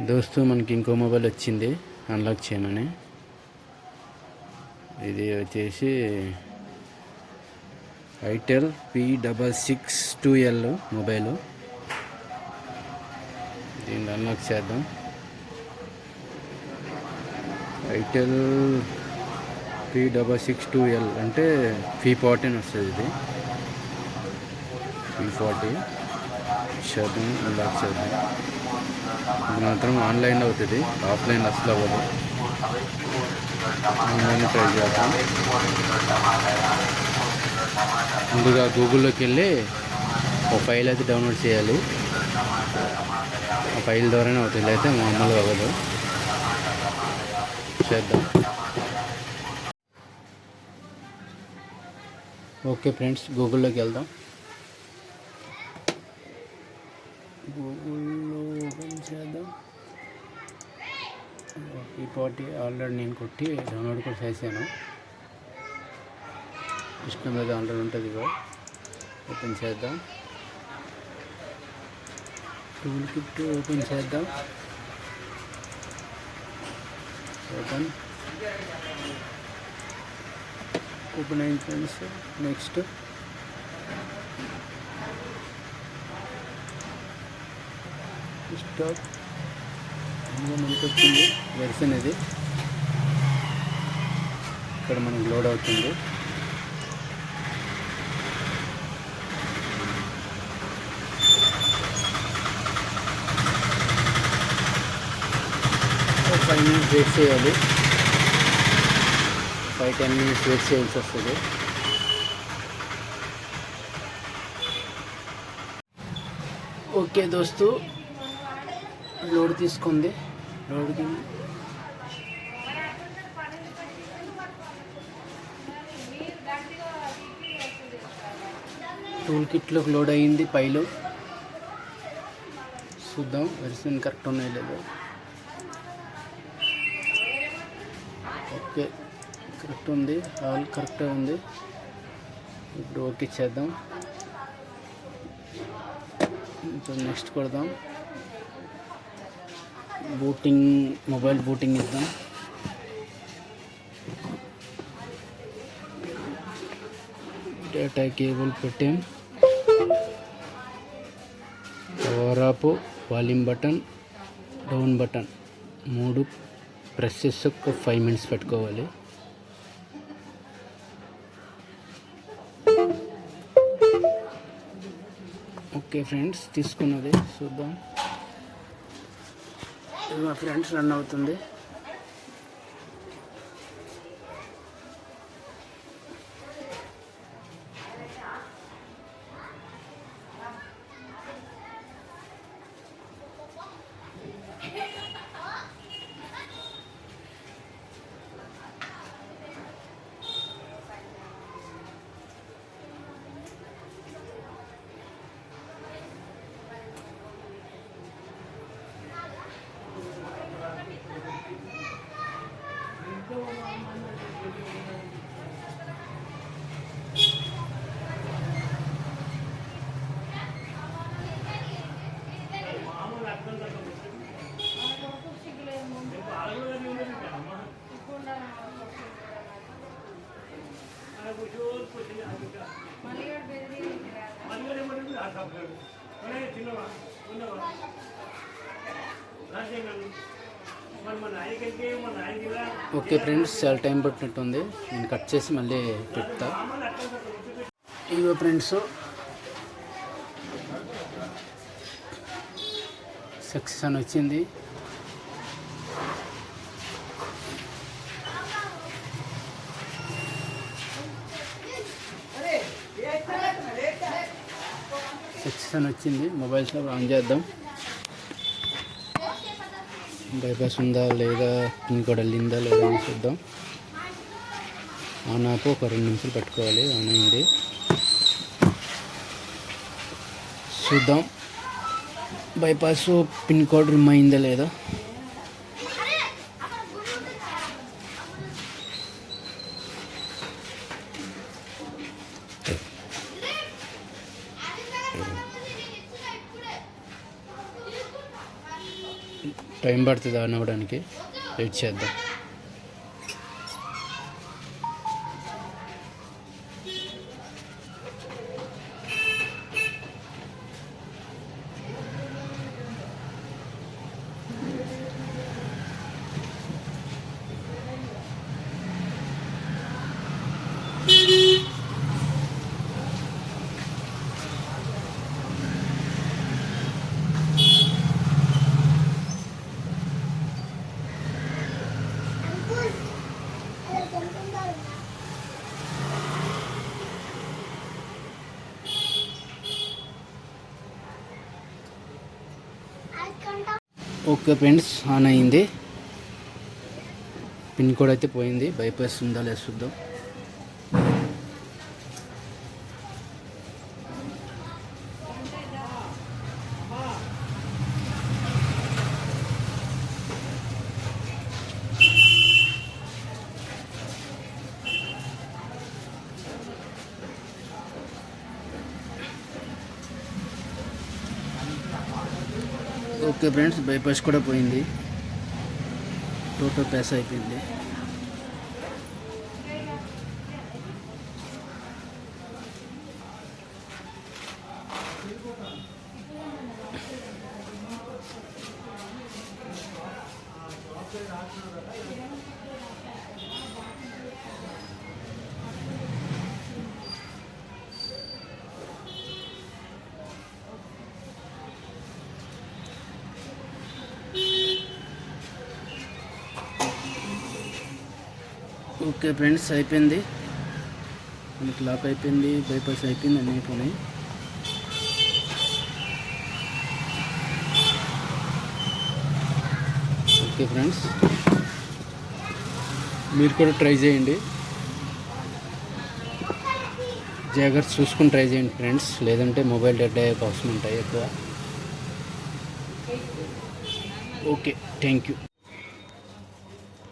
దోస్తు మనకి ఇంకో మొబైల్ వచ్చింది అన్లాక్ చేయమని. ఇది వచ్చేసి ఐటెల్ P662L మొబైలు. దీన్ని అన్లాక్ చేద్దాం. ఐటెల్ P662L అంటే P40 వస్తుంది. ఇది P40 చేద్దాం, అన్లాక్ చేద్దాం. ఇది మాత్రం ఆన్లైన్ అవుతుంది, ఆఫ్లైన్ అసలు అవ్వదు. ఆన్లైన్ ట్రై చేద్దాం. ముందుగా గూగుల్లోకి వెళ్ళి ఒక ఫైల్ అయితే డౌన్లోడ్ చేయాలి. ఆ ఫైల్ ద్వారానే అవుతుంది, అయితే మామూలుగా అవ్వదు. చేద్దాం. ఓకే ఫ్రెండ్స్, గూగుల్లోకి వెళ్దాం. గూగుల్లో ఓపెన్ చేద్దాం. P40 ఆల్రెడీ నేను కొట్టి డౌన్లోడ్ కూడా చేశాను. సిస్టమ్ మీద ఆల్రెడీ ఉంటుంది. ఓపెన్ చేద్దాం. టూల్ కిట్ ఓపెన్ చేద్దాం. ఓపెన్ అయిన ఫ్రెండ్స్, నెక్స్ట్ స్టాప్. మనకి వచ్చింది వెర్షన్. ఇది ఇక్కడ మనకి లోడ్ అవుతుంది. ఒక 5 minutes వెయిట్ చేయాలి. 5-10 minutes వెయిట్ చేయాల్సి వస్తుంది. ఓకే దోస్తు, లోడ్ తీసుకుంది. లోడ్కి టూల్ కిట్లోకి లోడ్ అయ్యింది. ఫైలు చూద్దాం వెర్షన్ కరెక్ట్ ఉన్నాయో లేదో. ఓకే, కరెక్ట్ ఉంది, ఆల్ కరెక్ట్గా ఉంది. ఇప్పుడు ఓకే చేద్దాం. ఇప్పుడు నెక్స్ట్ కొడదాం. బూటింగ్, మొబైల్ బూటింగ్ ఇద్దాం. డేటా కేబుల్ పెట్టాం. Power of, volume button, down button 3 presses ఒక 5 minutes పెట్టుకోవాలి. ఓకే ఫ్రెండ్స్, తీసుకున్నది చూద్దాం. మా ఫ్రెండ్స్ రన్ అవుతుంది. ఓకే ఫ్రెండ్స్, చాలా టైం పట్టినట్టుంది. నేను కట్ చేసి మళ్ళీ పెడతా. ఇవో ఫ్రెండ్స్, సక్సెస్ అని వచ్చింది. సక్సెస్ అని వచ్చింది. మొబైల్ షాప్ ఆన్ చేద్దాం. బైపాస్ ఉందా లేదా, ఇంకోటి వెళ్ళిందా లేదా అని చూద్దాం. ఆన్ ఆపు ఒక 2 నిమిషాలు పెట్టుకోవాలి. ఆన్ అయింది, చూద్దాం. బైపాస్ పిన్ కోడ్ రిమ్ అయిందా లేదా. టైం పడుతుంది ఆన్ అవ్వడానికి, వెయిట్ చేద్దాం. ఓకే ఫ్రెండ్స్, ఆన్ అయింది. పిన్ కోడ్ అయితే పోయింది. బైపాస్ ఉందా లేదా చూద్దాం. ఓకే ఫ్రెండ్స్, బైపాస్ కూడా పోయింది. టోటల్ ప్యాస్ అయిపోయింది. ఓకే ఫ్రెండ్స్, అయిపోయింది. మనకి లాక్ అయిపోయింది, బైపాస్ అయిపోయింది, అన్నీ అయిపోయినాయి. ఓకే ఫ్రెండ్స్, మీరు కూడా ట్రై చేయండి. జాగ్రత్త చూసుకుని ట్రై చేయండి ఫ్రెండ్స్, లేదంటే మొబైల్ డెడ్ అయ్యే అవసరం ఉంటాయి ఎక్కువ. Okay, thank you.